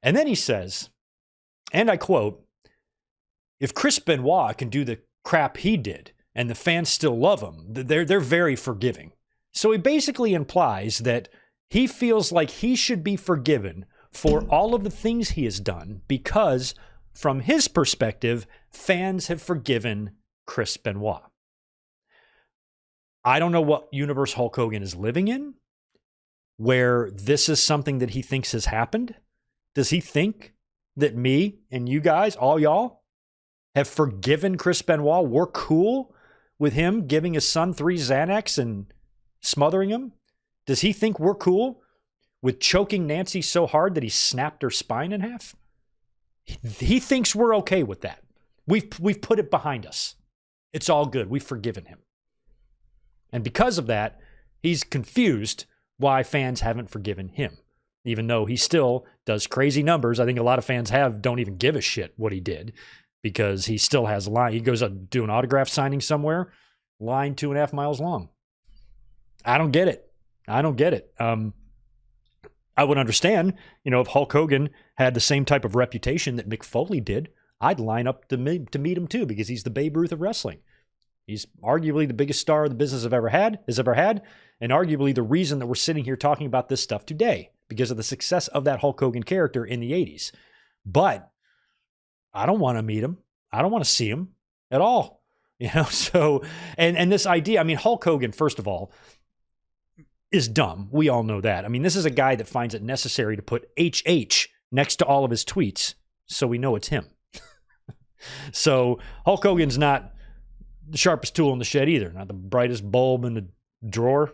And then he says, and I quote, if Chris Benoit can do the crap he did and the fans still love him, they're very forgiving. So he basically implies that he feels like he should be forgiven for all of the things he has done because, from his perspective, fans have forgiven Chris Benoit. I don't know what universe Hulk Hogan is living in, where this is something that he thinks has happened. Does he think that me and you guys, all y'all, have forgiven Chris Benoit? We're cool with him giving his son 3 Xanax and smothering him? Does he think we're cool with choking Nancy so hard that he snapped her spine in half? He thinks we're okay with that. We've put it behind us. It's all good. We've forgiven him. And because of that, he's confused why fans haven't forgiven him, even though he still does crazy numbers. I think a lot of fans don't even give a shit what he did, because he still has a line. He goes up to do an autograph signing somewhere, line 2.5 miles long. I don't get it. I would understand, if Hulk Hogan had the same type of reputation that Mick Foley did, I'd line up to meet him too, because he's the Babe Ruth of wrestling. He's arguably the biggest star the business has ever had, and arguably the reason that we're sitting here talking about this stuff today, because of the success of that Hulk Hogan character in the 80s. But I don't want to meet him. I don't want to see him at all. So, and this idea, Hulk Hogan, first of all, is dumb. We all know that. This is a guy that finds it necessary to put HH next to all of his tweets, so we know it's him. So Hulk Hogan's not the sharpest tool in the shed either. Not the brightest bulb in the drawer.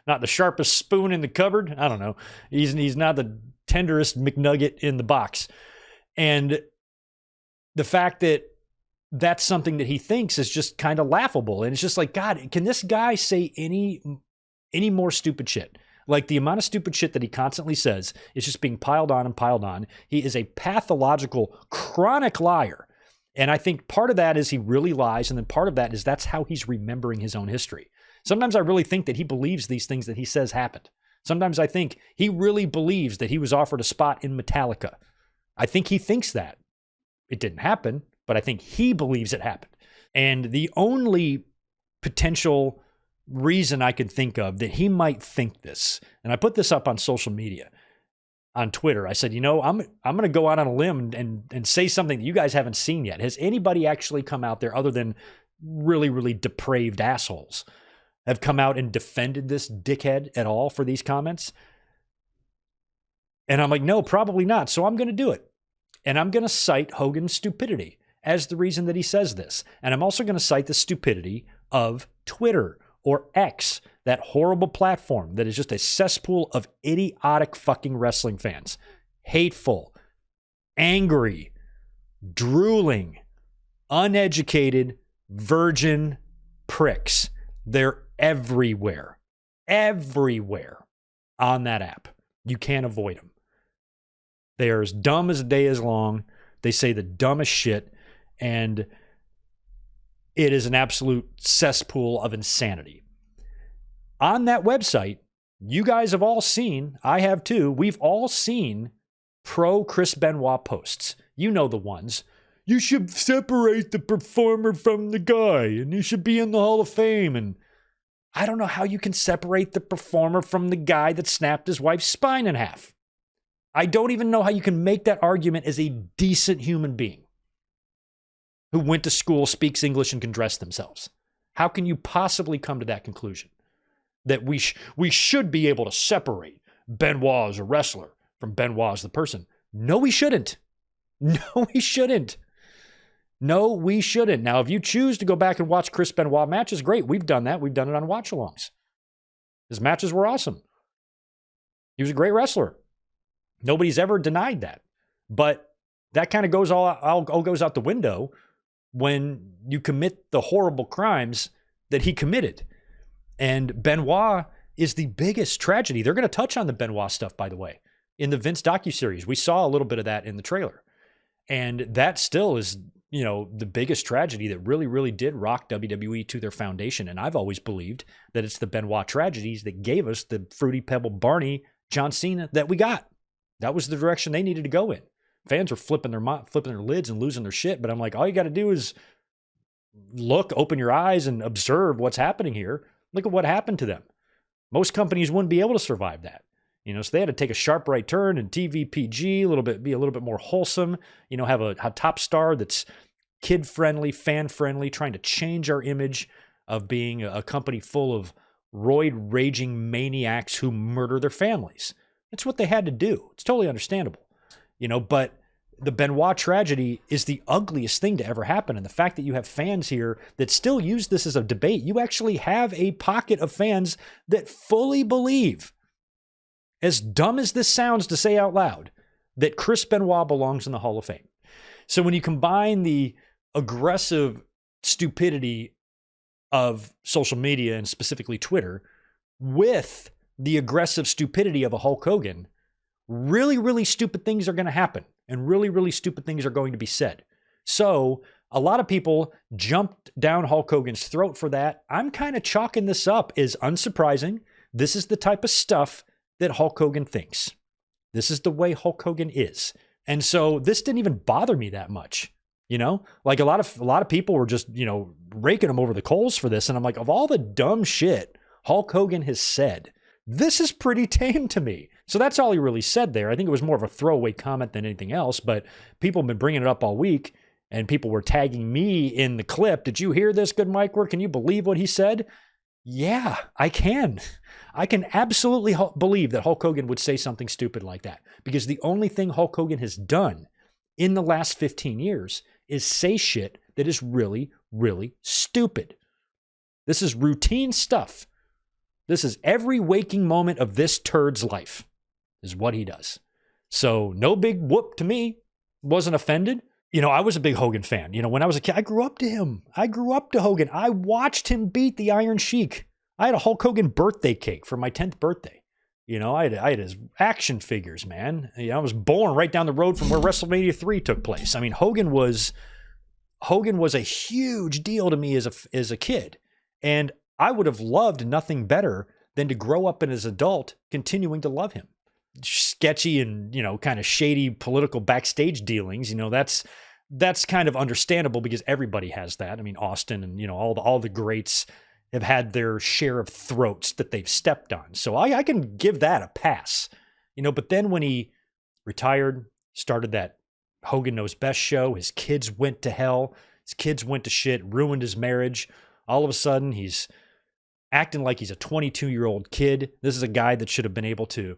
Not the sharpest spoon in the cupboard. I don't know. He's not the tenderest McNugget in the box. And the fact that that's something that he thinks is just kind of laughable. And it's just like, God, can this guy say any more stupid shit? Like, the amount of stupid shit that he constantly says is just being piled on and piled on. He is a pathological, chronic liar. And I think part of that is he really lies. And then part of that is that's how he's remembering his own history. Sometimes I really think that he believes these things that he says happened. Sometimes I think he really believes that he was offered a spot in Metallica. I think he thinks that. It didn't happen, but I think he believes it happened. And the only potential reason I could think of that he might think this, and I put this up on social media, on Twitter. I said, I'm going to go out on a limb and say something that you guys haven't seen yet. Has anybody actually come out there, other than really, really depraved assholes, have come out and defended this dickhead at all for these comments? And I'm like, no, probably not. So I'm going to do it. And I'm going to cite Hogan's stupidity as the reason that he says this. And I'm also going to cite the stupidity of Twitter, or X, that horrible platform that is just a cesspool of idiotic fucking wrestling fans. Hateful, angry, drooling, uneducated, virgin pricks. They're everywhere on that app. You can't avoid them. They are as dumb as a day is long. They say the dumbest shit, and it is an absolute cesspool of insanity. On that website, you guys have all seen, I have too, we've all seen pro Chris Benoit posts. You know the ones. You should separate the performer from the guy, and he should be in the Hall of Fame. And I don't know how you can separate the performer from the guy that snapped his wife's spine in half. I don't even know how you can make that argument as a decent human being who went to school, speaks English, and can dress themselves. How can you possibly come to that conclusion? That we should be able to separate Benoit as a wrestler from Benoit as the person. No, we shouldn't. No, we shouldn't. No, we shouldn't. Now, if you choose to go back and watch Chris Benoit matches, great. We've done that. We've done it on watch-alongs. His matches were awesome. He was a great wrestler. Nobody's ever denied that. But that kind of goes all goes out the window when you commit the horrible crimes that he committed. And Benoit is the biggest tragedy. They're going to touch on the Benoit stuff, by the way, in the Vince docuseries. We saw a little bit of that in the trailer. And that still is, the biggest tragedy that really, really did rock WWE to their foundation. And I've always believed that it's the Benoit tragedies that gave us the Fruity Pebble Barney John Cena that we got. That was the direction they needed to go in. Fans were flipping their lids and losing their shit. But I'm like, all you got to do is look, open your eyes and observe what's happening here. Look at what happened to them. Most companies wouldn't be able to survive that. So they had to take a sharp right turn and TVPG, be a little bit more wholesome, have a top star that's kid friendly, fan friendly, trying to change our image of being a company full of roid raging maniacs who murder their families. That's what they had to do. It's totally understandable, but the Benoit tragedy is the ugliest thing to ever happen. And the fact that you have fans here that still use this as a debate, you actually have a pocket of fans that fully believe, as dumb as this sounds to say out loud, that Chris Benoit belongs in the Hall of Fame. So when you combine the aggressive stupidity of social media and specifically Twitter with the aggressive stupidity of a Hulk Hogan, really, really stupid things are going to happen and really, really stupid things are going to be said. So a lot of people jumped down Hulk Hogan's throat for that. I'm kind of chalking this up as unsurprising. This is the type of stuff that Hulk Hogan thinks. This is the way Hulk Hogan is. And so this didn't even bother me that much. Like a lot of people were just, raking him over the coals for this. And I'm like, of all the dumb shit Hulk Hogan has said, this is pretty tame to me. So that's all he really said there. I think it was more of a throwaway comment than anything else, but people have been bringing it up all week and people were tagging me in the clip. Did you hear this, good Mike? Can you believe what he said? Yeah, I can. I can absolutely believe that Hulk Hogan would say something stupid like that, because the only thing Hulk Hogan has done in the last 15 years is say shit that is really, really stupid. This is routine stuff. This is every waking moment of this turd's life is what he does. So no big whoop to me. Wasn't offended. I was a big Hogan fan. When I was a kid, I grew up to him. I grew up to Hogan. I watched him beat the Iron Sheik. I had a Hulk Hogan birthday cake for my 10th birthday. I had his action figures, man. I was born right down the road from where WrestleMania 3 took place. I mean, Hogan was a huge deal to me as a kid. And I would have loved nothing better than to grow up and as an adult continuing to love him. Sketchy and, kind of shady political backstage dealings, that's kind of understandable because everybody has that. I mean, Austin and, all the greats have had their share of throats that they've stepped on. So I can give that a pass, but then when he retired, started that Hogan Knows Best show, his kids went to hell, his kids went to shit, ruined his marriage. All of a sudden he's acting like he's a 22-year-old kid. This is a guy that should have been able to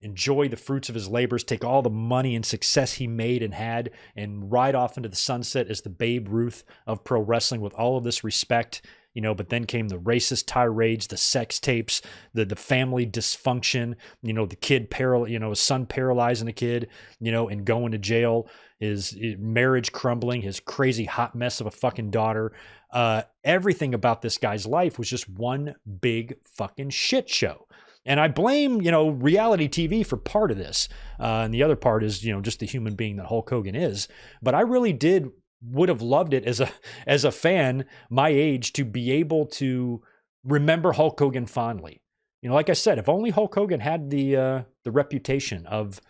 enjoy the fruits of his labors, take all the money and success he made and had, and ride off into the sunset as the Babe Ruth of pro wrestling with all of this respect. But then came the racist tirades, the sex tapes, the family dysfunction, the kid his son paralyzing a kid, and going to jail, his marriage crumbling, his crazy hot mess of a fucking daughter. Everything about this guy's life was just one big fucking shit show. And I blame, reality TV for part of this. And the other part is, just the human being that Hulk Hogan is. But I really would have loved it as a fan my age to be able to remember Hulk Hogan fondly. Like I said, if only Hulk Hogan had the reputation of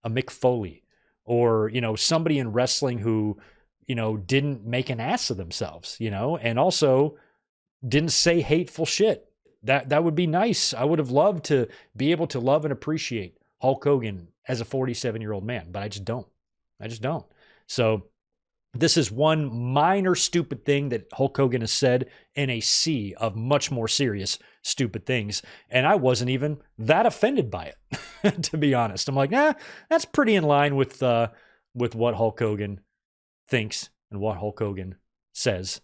a Mick Foley or, somebody in wrestling who, didn't make an ass of themselves, and also didn't say hateful shit. That would be nice. I would have loved to be able to love and appreciate Hulk Hogan as a 47-year-old man, but I just don't. So this is one minor stupid thing that Hulk Hogan has said in a sea of much more serious stupid things. And I wasn't even that offended by it, to be honest. I'm like, that's pretty in line with what Hulk Hogan thinks and what Hulk Hogan says.